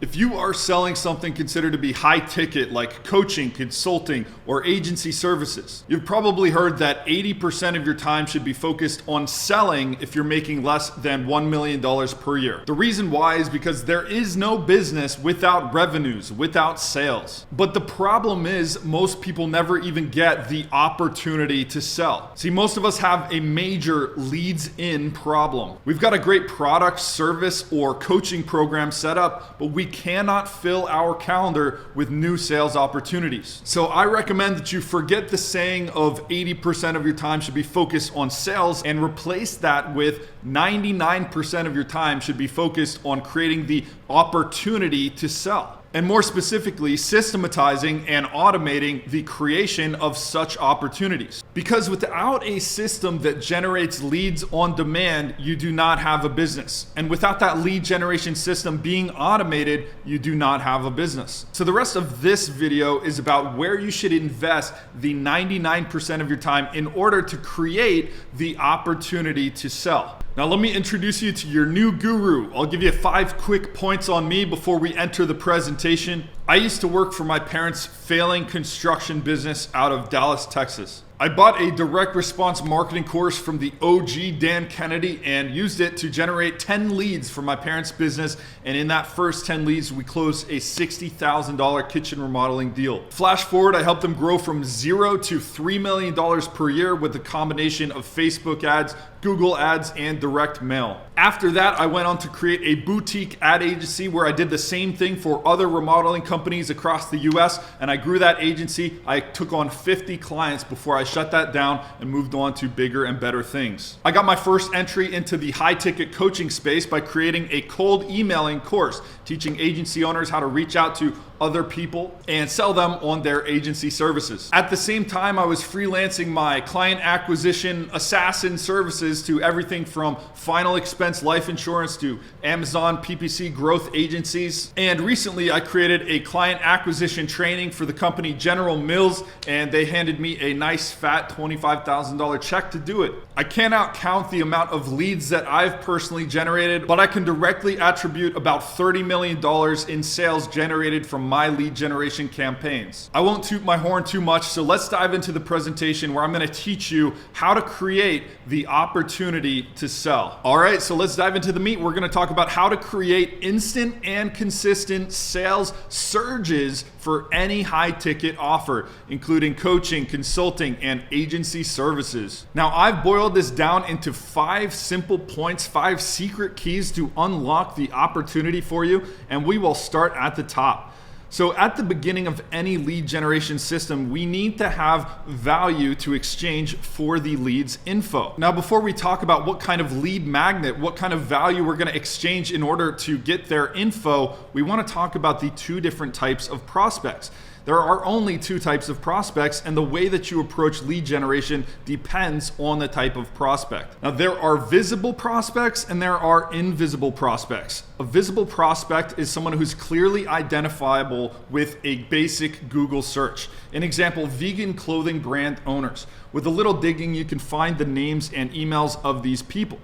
If you are selling something considered to be high ticket like coaching, consulting, or agency services, you've probably heard that 80% of your time should be focused on selling if you're making less than $1 million per year. The reason why is because there is no business without revenues, without sales. But the problem is most people never even get the opportunity to sell. See, most of us have a major leads in problem. We've got a great product, service, or coaching program set up, but we cannot fill our calendar with new sales opportunities. So I recommend that you forget the saying of 80% of your time should be focused on sales and replace that with 99% of your time should be focused on creating the opportunity to sell. And more specifically, systematizing and automating the creation of such opportunities. Because without a system that generates leads on demand, you do not have a business. And without that lead generation system being automated, you do not have a business. So the rest of this video is about where you should invest the 99% of your time in order to create the opportunity to sell. Now let me introduce you to your new guru. I'll give you 5 quick points on me before we enter the presentation. I used to work for my parents' failing construction business out of Dallas, Texas. I bought a direct response marketing course from the OG Dan Kennedy and used it to generate 10 leads for my parents' business. And in that first 10 leads, we closed a $60,000 kitchen remodeling deal. Flash forward, I helped them grow from $0 to $3 million per year with a combination of Facebook ads, Google ads, and direct mail. After that, I went on to create a boutique ad agency where I did the same thing for other remodeling companies across the US, and I grew that agency. I took on 50 clients before I shut that down and moved on to bigger and better things. I got my first entry into the high ticket coaching space by creating a cold emailing course, teaching agency owners how to reach out to other people and sell them on their agency services. At the same time, I was freelancing my client acquisition assassin services to everything from final expense life insurance to Amazon PPC growth agencies. And recently I created a client acquisition training for the company General Mills, and they handed me a nice fat $25,000 check to do it. I cannot count the amount of leads that I've personally generated, but I can directly attribute about $30 million in sales generated from my lead generation campaigns. I won't toot my horn too much, so let's dive into the presentation where I'm going to teach you how to create the opportunity to sell. All right, so let's dive into the meat. We're going to talk about how to create instant and consistent sales surges for any high ticket offer, including coaching, consulting, and agency services. Now, I've boiled this down into 5 simple points, 5 secret keys to unlock the opportunity for you, and we will start at the top. So at the beginning of any lead generation system, we need to have value to exchange for the lead's info. Now, before we talk about what kind of lead magnet, what kind of value we're going to exchange in order to get their info, we want to talk about the 2 different types of prospects. There are only 2 types of prospects, and the way that you approach lead generation depends on the type of prospect. Now, there are visible prospects and there are invisible prospects. A visible prospect is someone who's clearly identifiable with a basic Google search. An example, vegan clothing brand owners. With a little digging, you can find the names and emails of these people.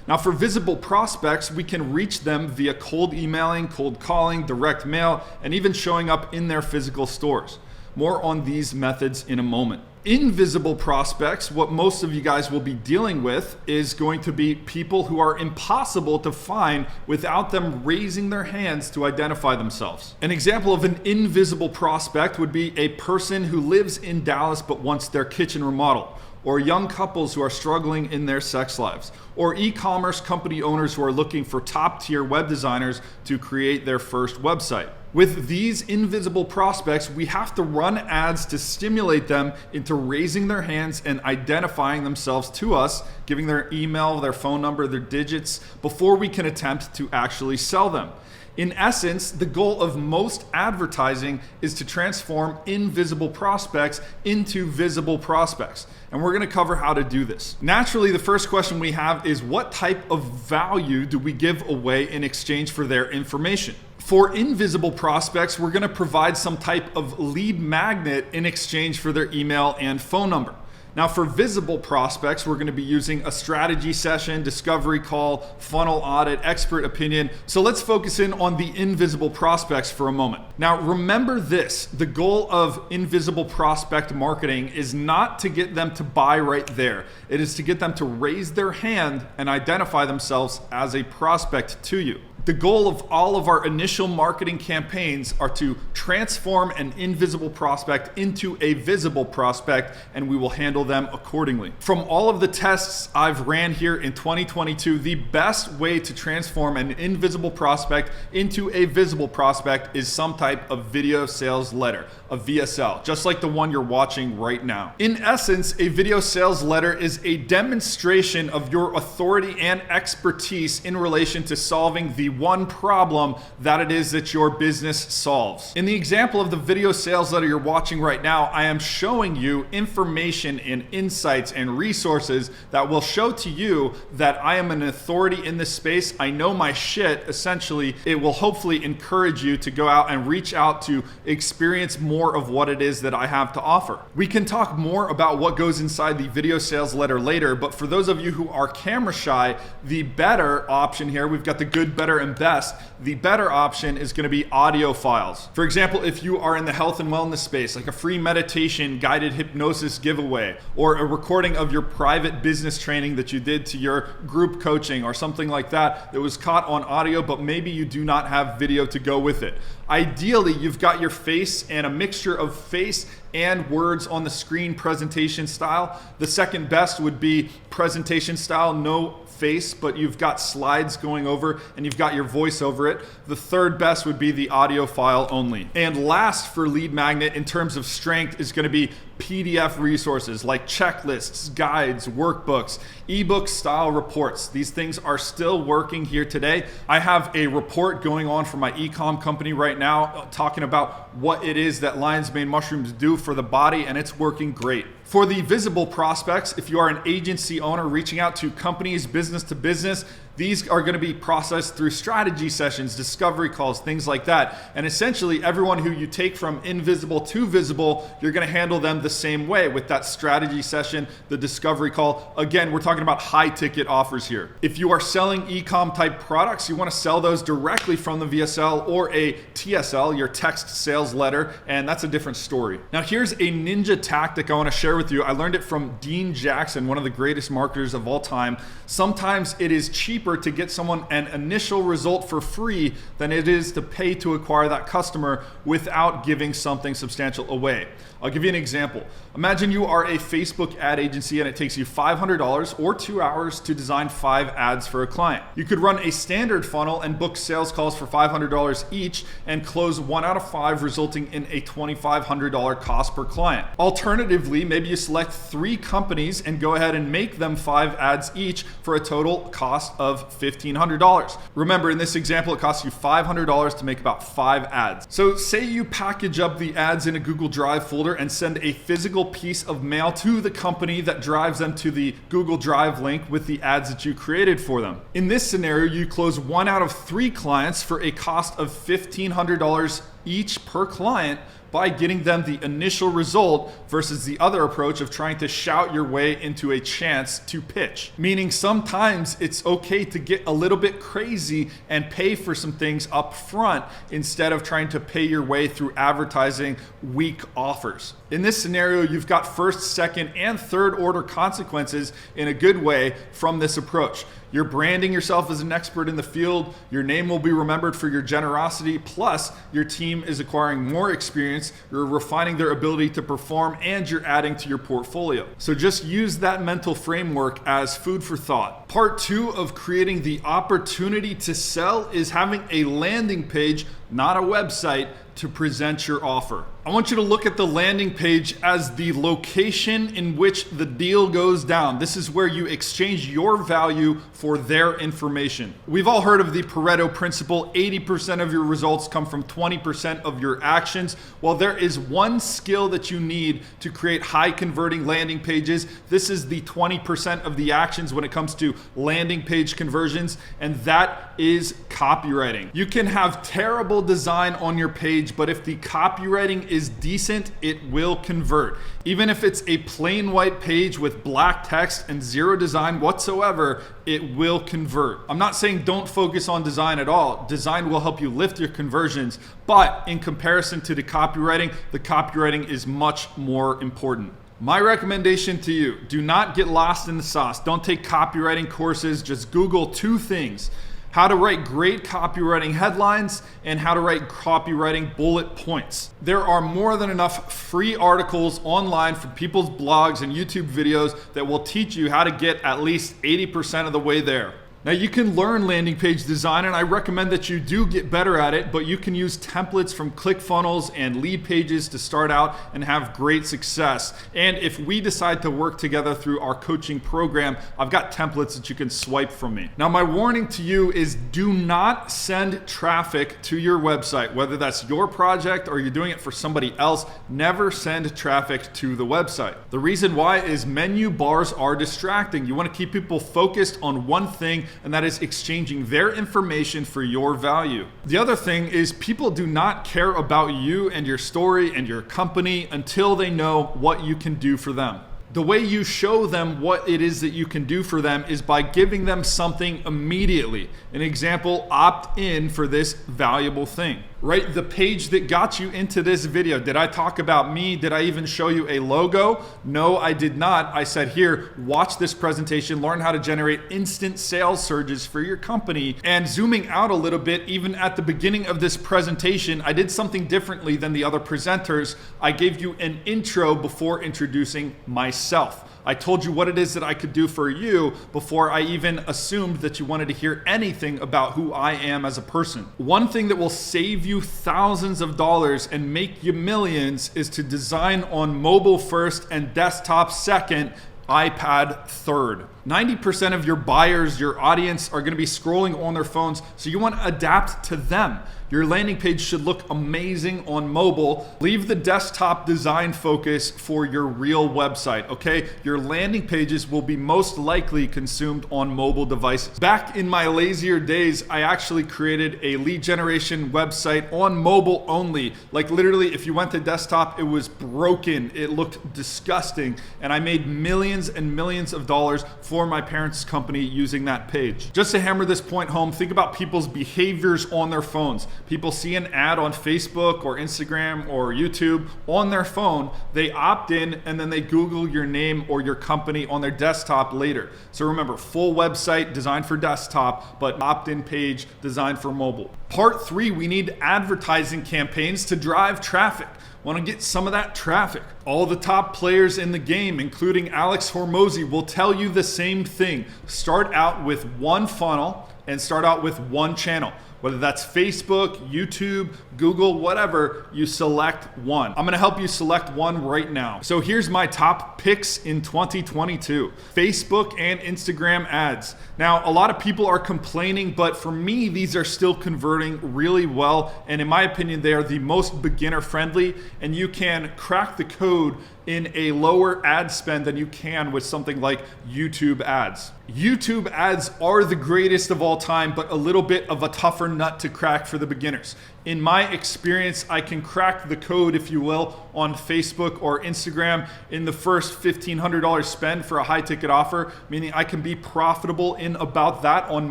Now, for visible prospects, we can reach them via cold emailing, cold calling, direct mail, and even showing up in their physical stores. More on these methods in a moment. Invisible prospects, what most of you guys will be dealing with, is going to be people who are impossible to find without them raising their hands to identify themselves. An example of an invisible prospect would be a person who lives in Dallas but wants their kitchen remodeled, or young couples who are struggling in their sex lives, or e-commerce company owners who are looking for top-tier web designers to create their first website. With these invisible prospects, we have to run ads to stimulate them into raising their hands and identifying themselves to us, giving their email, their phone number, their digits, before we can attempt to actually sell them. In essence, the goal of most advertising is to transform invisible prospects into visible prospects. And we're going to cover how to do this. Naturally, the first question we have is, what type of value do we give away in exchange for their information? For invisible prospects, we're going to provide some type of lead magnet in exchange for their email and phone number. Now for visible prospects, we're going to be using a strategy session, discovery call, funnel audit, expert opinion. So let's focus in on the invisible prospects for a moment. Now remember this, the goal of invisible prospect marketing is not to get them to buy right there. It is to get them to raise their hand and identify themselves as a prospect to you. The goal of all of our initial marketing campaigns are to transform an invisible prospect into a visible prospect, and we will handle them accordingly. From all of the tests I've ran here in 2022, the best way to transform an invisible prospect into a visible prospect is some type of video sales letter, a VSL, just like the one you're watching right now. In essence, a video sales letter is a demonstration of your authority and expertise in relation to solving the one problem that it is that your business solves. In the example of the video sales letter you're watching right now, I am showing you information and insights and resources that will show to you that I am an authority in this space. I know my shit. Essentially, it will hopefully encourage you to go out and reach out to experience more of what it is that I have to offer. We can talk more about what goes inside the video sales letter later, but for those of you who are camera shy, the better option here, we've got the good, better, and best. The better option is going to be audio files. For example, if you are in the health and wellness space, like a free meditation guided hypnosis giveaway, or a recording of your private business training that you did to your group coaching or something like that was caught on audio, but maybe you do not have video to go with it. Ideally, you've got your face and a mixture of face and words on the screen presentation style. The second best would be presentation style, no face, but you've got slides going over and you've got your voice over it. The third best would be the audio file only. And last for lead magnet in terms of strength is going to be PDF resources like checklists, guides, workbooks, ebook style reports. These things are still working here today. I have a report going on for my e-com company right now talking about what it is that lion's mane mushrooms do for the body, and it's working great. For the visible prospects, if you are an agency owner reaching out to companies, business to business, these are going to be processed through strategy sessions, discovery calls, things like that. And essentially, everyone who you take from invisible to visible, you're going to handle them the same way with that strategy session, the discovery call. Again, we're talking about high ticket offers here. If you are selling e-com type products, you want to sell those directly from the VSL or a TSL, your text sales letter, and that's a different story. Now, here's a ninja tactic I want to share with you. I learned it from Dean Jackson, one of the greatest marketers of all time. Sometimes it is cheaper to get someone an initial result for free than it is to pay to acquire that customer without giving something substantial away. I'll give you an example. Imagine you are a Facebook ad agency and it takes you $500 or 2 hours to design 5 ads for a client. You could run a standard funnel and book sales calls for $500 each and close 1 out of 5, resulting in a $2,500 cost per client. Alternatively, maybe you select 3 companies and go ahead and make them 5 ads each for a total cost of $1,500. Remember, in this example, it costs you $500 to make about 5 ads. So say you package up the ads in a Google Drive folder and send a physical piece of mail to the company that drives them to the Google Drive link with the ads that you created for them. In this scenario, you close 1 out of 3 clients for a cost of $1,500 each per client by getting them the initial result versus the other approach of trying to shout your way into a chance to pitch. Meaning sometimes it's okay to get a little bit crazy and pay for some things up front instead of trying to pay your way through advertising weak offers. In this scenario, you've got first, second, and third order consequences in a good way from this approach. You're branding yourself as an expert in the field. Your name will be remembered for your generosity. Plus, your team is acquiring more experience. You're refining their ability to perform, and you're adding to your portfolio. So just use that mental framework as food for thought. Part 2 of creating the opportunity to sell is having a landing page, not a website, to present your offer. I want you to look at the landing page as the location in which the deal goes down. This is where you exchange your value for their information. We've all heard of the Pareto principle. 80% of your results come from 20% of your actions. Well, there is one skill that you need to create high converting landing pages. This is the 20% of the actions when it comes to landing page conversions, and that is copywriting. You can have terrible design on your page, page, but if the copywriting is decent, it will convert. Even if it's a plain white page with black text and zero design whatsoever, it will convert. I'm not saying don't focus on design at all. Design will help you lift your conversions, but in comparison to the copywriting is much more important. My recommendation to you, do not get lost in the sauce. Don't take copywriting courses. Just Google two things: how to write great copywriting headlines and how to write copywriting bullet points. There are more than enough free articles online from people's blogs and YouTube videos that will teach you how to get at least 80% of the way there. Now, you can learn landing page design, and I recommend that you do get better at it, but you can use templates from ClickFunnels and Lead Pages to start out and have great success. And if we decide to work together through our coaching program, I've got templates that you can swipe from me. Now, my warning to you is do not send traffic to your website, whether that's your project or you're doing it for somebody else. Never send traffic to the website. The reason why is menu bars are distracting. You want to keep people focused on one thing, and that is exchanging their information for your value. The other thing is people do not care about you and your story and your company until they know what you can do for them. The way you show them what it is that you can do for them is by giving them something immediately. An example, opt in for this valuable thing. Right? The page that got you into this video. Did I talk about me? Did I even show you a logo? No, I did not. I said, here, watch this presentation, learn how to generate instant sales surges for your company. And zooming out a little bit, even at the beginning of this presentation, I did something differently than the other presenters. I gave you an intro before introducing myself. I told you what it is that I could do for you before I even assumed that you wanted to hear anything about who I am as a person. One thing that will save you thousands of dollars and make you millions is to design on mobile first and desktop second, iPad third. 90% of your buyers, your audience, are going to be scrolling on their phones, so you want to adapt to them. Your landing page should look amazing on mobile. Leave the desktop design focus for your real website, okay? Your landing pages will be most likely consumed on mobile devices. Back in my lazier days, I actually created a lead generation website on mobile only. Like literally, if you went to desktop, it was broken. It looked disgusting. And I made millions and millions of dollars for my parents' company using that page. Just to hammer this point home, think about people's behaviors on their phones. People see an ad on Facebook or Instagram or YouTube on their phone, they opt in, and then they Google your name or your company on their desktop later. So remember, full website designed for desktop, but opt-in page designed for mobile. Part 3, we need advertising campaigns to drive traffic. Want to get some of that traffic. All the top players in the game, including Alex Hormozi, will tell you the same thing. Start out with one funnel and start out with one channel. Whether that's Facebook, YouTube, Google, whatever, you select one. I'm gonna help you select one right now. So here's my top picks in 2022. Facebook and Instagram ads. Now, a lot of people are complaining, but for me, these are still converting really well. And in my opinion, they are the most beginner friendly, and you can crack the code in a lower ad spend than you can with something like YouTube ads. YouTube ads are the greatest of all time, but a little bit of a tougher nut to crack for the beginners. In my experience, I can crack the code, if you will, on Facebook or Instagram in the first $1,500 spend for a high ticket offer, meaning I can be profitable in about that on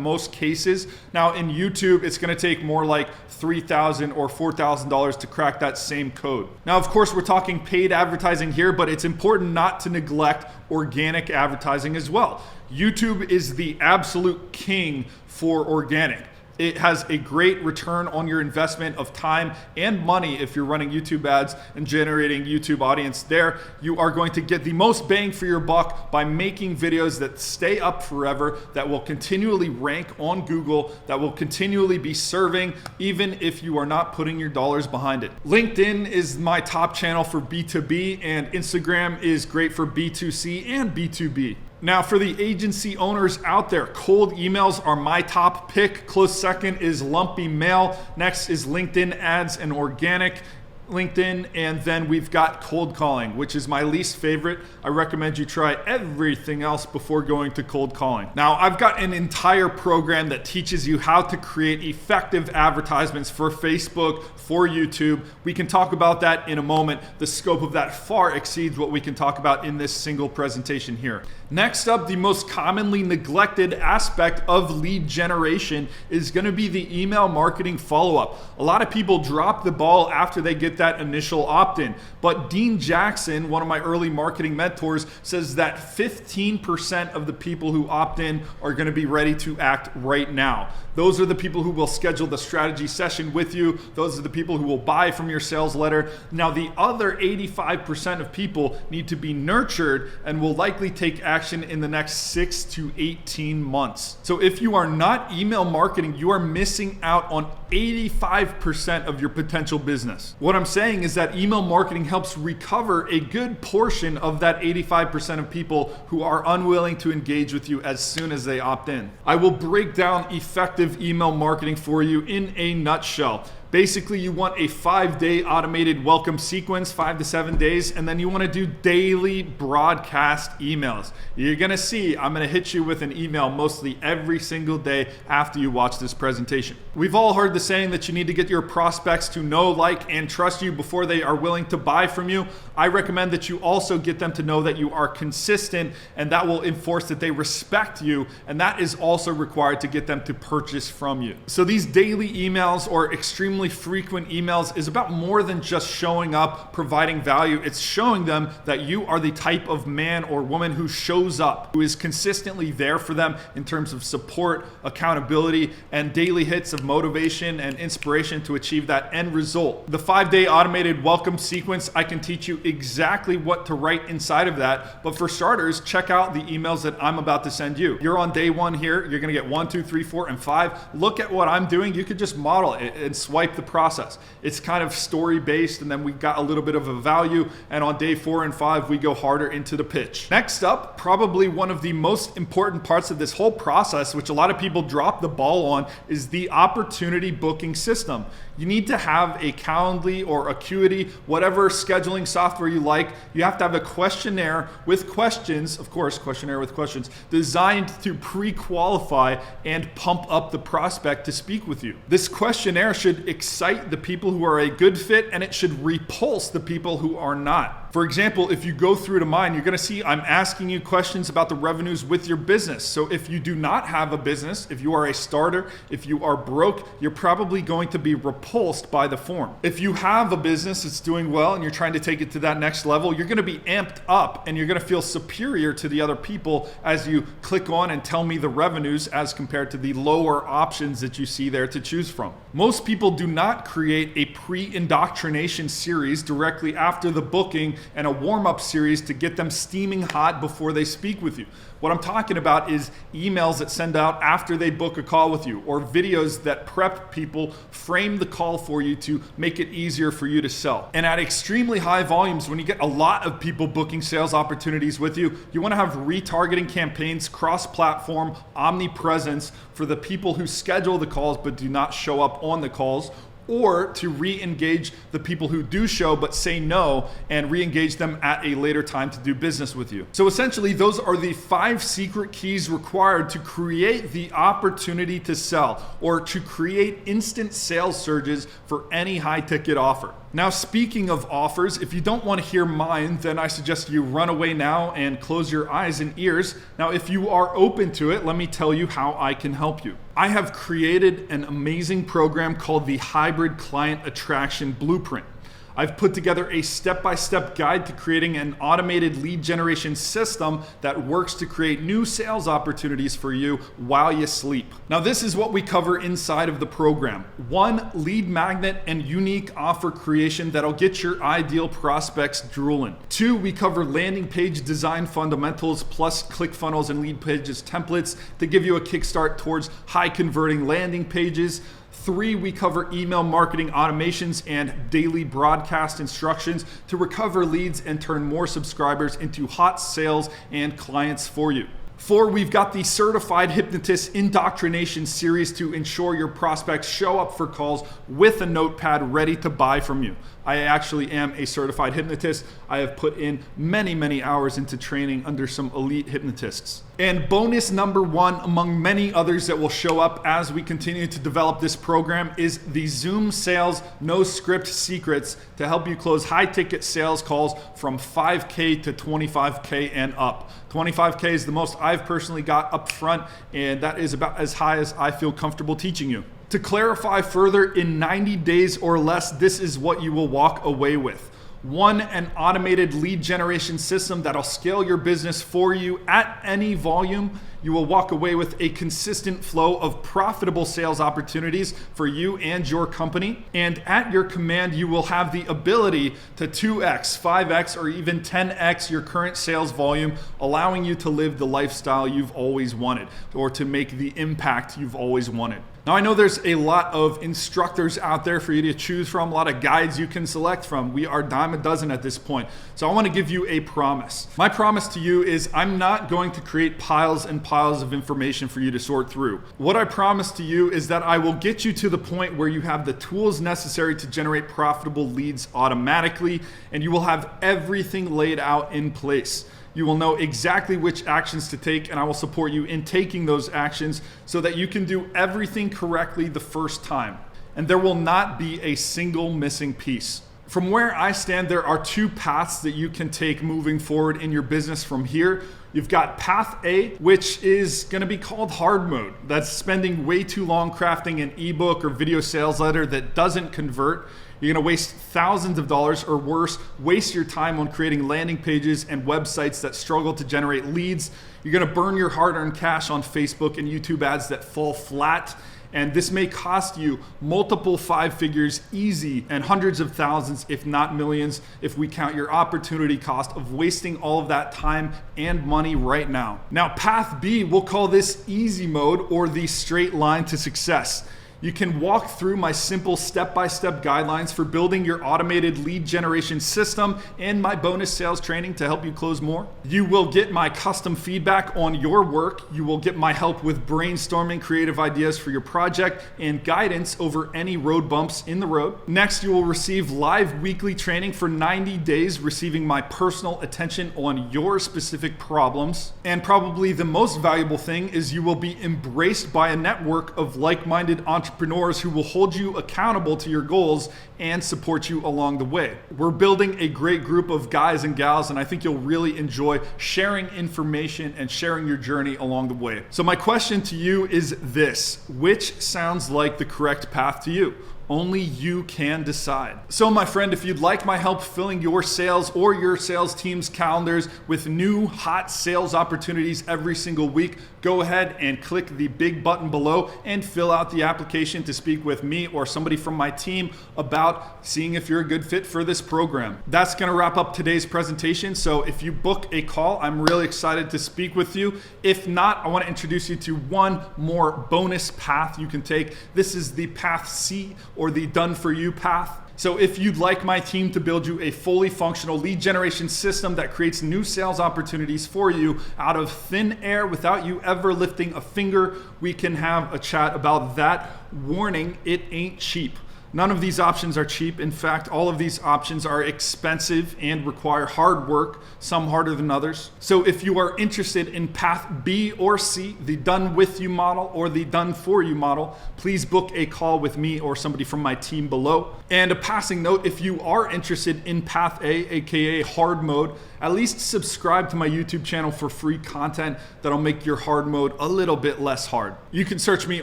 most cases. Now in YouTube, it's gonna take more like $3,000 or $4,000 to crack that same code. Now, of course, we're talking paid advertising here, but it's important not to neglect organic advertising as well. YouTube is the absolute king for organic. It has a great return on your investment of time and money if you're running YouTube ads and generating YouTube audience there. You are going to get the most bang for your buck by making videos that stay up forever, that will continually rank on Google, that will continually be serving, even if you are not putting your dollars behind it. LinkedIn is my top channel for B2B, and Instagram is great for B2C and B2B. Now, for the agency owners out there, cold emails are my top pick. Close second is lumpy mail. Next is LinkedIn ads and organic. LinkedIn, and then we've got cold calling, which is my least favorite. I recommend you try everything else before going to cold calling. Now, I've got an entire program that teaches you how to create effective advertisements for Facebook, for YouTube. We can talk about that in a moment. The scope of that far exceeds what we can talk about in this single presentation here. Next up, the most commonly neglected aspect of lead generation is going to be the email marketing follow-up. A lot of people drop the ball after they get that initial opt-in, but Dean Jackson, one of my early marketing mentors, says that 15% of the people who opt in are going to be ready to act right now. Those are the people who will schedule the strategy session with you. Those are the people who will buy from your sales letter. Now, the other 85% of people need to be nurtured and will likely take action in the next 6 to 18 months. So if you are not email marketing, you are missing out on 85% of your potential business. What I'm saying is that email marketing helps recover a good portion of that 85% of people who are unwilling to engage with you as soon as they opt in. I will break down effective email marketing for you in a nutshell. Basically, you want a 5-day automated welcome sequence, 5 to 7 days, and then you want to do daily broadcast emails. You're going to see I'm going to hit you with an email mostly every single day after you watch this presentation. We've all heard the saying that you need to get your prospects to know, like, and trust you before they are willing to buy from you. I recommend that you also get them to know that you are consistent, and that will enforce that they respect you, and that is also required to get them to purchase from you. So these daily emails or extremely frequent emails is about more than just showing up, providing value. It's showing them that you are the type of man or woman who shows up, who is consistently there for them in terms of support, accountability, and daily hits of motivation and inspiration to achieve that end result. The 5-day automated welcome sequence, I can teach you exactly what to write inside of that. But for starters, check out the emails that I'm about to send you. You're on day 1 here. You're going to get 1, 2, 3, 4, and 5. Look at what I'm doing. You could just model it and swipe the process. It's kind of story based, and then we got a little bit of a value, and on day 4 and 5 we go harder into the pitch. Next up, probably one of the most important parts of this whole process, which a lot of people drop the ball on, is the opportunity booking system. You need to have a Calendly or Acuity, whatever scheduling software you like. You have to have a questionnaire with questions, of course, questionnaire with questions, designed to pre-qualify and pump up the prospect to speak with you. This questionnaire should excite the people who are a good fit, and it should repulse the people who are not. For example, if you go through to mine, you're going to see I'm asking you questions about the revenues with your business. So if you do not have a business, if you are a starter, if you are broke, you're probably going to be repulsed by the form. If you have a business that's doing well and you're trying to take it to that next level, you're going to be amped up and you're going to feel superior to the other people as you click on and tell me the revenues as compared to the lower options that you see there to choose from. Most people do not create a pre-indoctrination series directly after the booking and a warm-up series to get them steaming hot before they speak with you. What I'm talking about is emails that send out after they book a call with you, or videos that prep people, frame the call for you to make it easier for you to sell. And at extremely high volumes, when you get a lot of people booking sales opportunities with you, you want to have retargeting campaigns, cross-platform, omnipresence for the people who schedule the calls but do not show up on the calls, or to re-engage the people who do show but say no and re-engage them at a later time to do business with you. So essentially, those are the 5 secret keys required to create the opportunity to sell, or to create instant sales surges for any high-ticket offer. Now, speaking of offers, if you don't want to hear mine, then I suggest you run away now and close your eyes and ears. Now, if you are open to it, let me tell you how I can help you. I have created an amazing program called the Hybrid Client Attraction Blueprint. I've put together a step-by-step guide to creating an automated lead generation system that works to create new sales opportunities for you while you sleep. Now, this is what we cover inside of the program. 1, lead magnet and unique offer creation that'll get your ideal prospects drooling. 2, we cover landing page design fundamentals plus ClickFunnels and lead pages templates to give you a kickstart towards high converting landing pages. 3, we cover email marketing automations and daily broadcast instructions to recover leads and turn more subscribers into hot sales and clients for you. 4, we've got the Certified Hypnotist Indoctrination series to ensure your prospects show up for calls with a notepad ready to buy from you. I actually am a certified hypnotist. I have put in many, many hours into training under some elite hypnotists. And bonus number 1, among many others that will show up as we continue to develop this program, is the Zoom Sales No Script Secrets to help you close high-ticket sales calls from 5K to 25K and up. 25K is the most I've personally got up front, and that is about as high as I feel comfortable teaching you. To clarify further, in 90 days or less, this is what you will walk away with. 1, an automated lead generation system that'll scale your business for you at any volume. You will walk away with a consistent flow of profitable sales opportunities for you and your company. And at your command, you will have the ability to 2x, 5x, or even 10x your current sales volume, allowing you to live the lifestyle you've always wanted or to make the impact you've always wanted. Now, I know there's a lot of instructors out there for you to choose from, a lot of guides you can select from. We are dime a dozen at this point. So I want to give you a promise. My promise to you is I'm not going to create piles and piles of information for you to sort through. What I promise to you is that I will get you to the point where you have the tools necessary to generate profitable leads automatically, and you will have everything laid out in place. You will know exactly which actions to take, and I will support you in taking those actions so that you can do everything correctly the first time. And there will not be a single missing piece. From where I stand, there are 2 paths that you can take moving forward in your business from here. You've got path A, which is going to be called hard mode. That's spending way too long crafting an ebook or video sales letter that doesn't convert. You're going to waste thousands of dollars, or worse, waste your time on creating landing pages and websites that struggle to generate leads. You're going to burn your hard-earned cash on Facebook and YouTube ads that fall flat. And this may cost you multiple 5 figures easy, and hundreds of thousands, if not millions, if we count your opportunity cost of wasting all of that time and money right now. Now, path B, we'll call this easy mode, or the straight line to success. You can walk through my simple step-by-step guidelines for building your automated lead generation system and my bonus sales training to help you close more. You will get my custom feedback on your work. You will get my help with brainstorming creative ideas for your project and guidance over any road bumps in the road. Next, you will receive live weekly training for 90 days, receiving my personal attention on your specific problems. And probably the most valuable thing is you will be embraced by a network of like-minded entrepreneurs who will hold you accountable to your goals and support you along the way. We're building a great group of guys and gals, and I think you'll really enjoy sharing information and sharing your journey along the way. So my question to you is this: which sounds like the correct path to you? Only you can decide. So my friend, if you'd like my help filling your sales or your sales team's calendars with new hot sales opportunities every single week, go ahead and click the big button below and fill out the application to speak with me or somebody from my team about seeing if you're a good fit for this program. That's gonna wrap up today's presentation. So if you book a call, I'm really excited to speak with you. If not, I wanna introduce you to one more bonus path you can take. This is the path C, or the done for you path. So if you'd like my team to build you a fully functional lead generation system that creates new sales opportunities for you out of thin air without you ever lifting a finger, we can have a chat about that. Warning, it ain't cheap. None of these options are cheap. In fact, all of these options are expensive and require hard work, some harder than others. So if you are interested in path B or C, the done with you model or the done for you model, please book a call with me or somebody from my team below. And a passing note, if you are interested in path A, aka hard mode, at least subscribe to my YouTube channel for free content that'll make your hard mode a little bit less hard. You can search me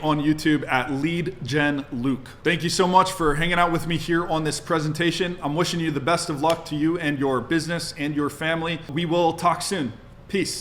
on YouTube at Lead Gen Luke. Thank you so much for hanging out with me here on this presentation. I'm wishing you the best of luck to you and your business and your family. We will talk soon. Peace.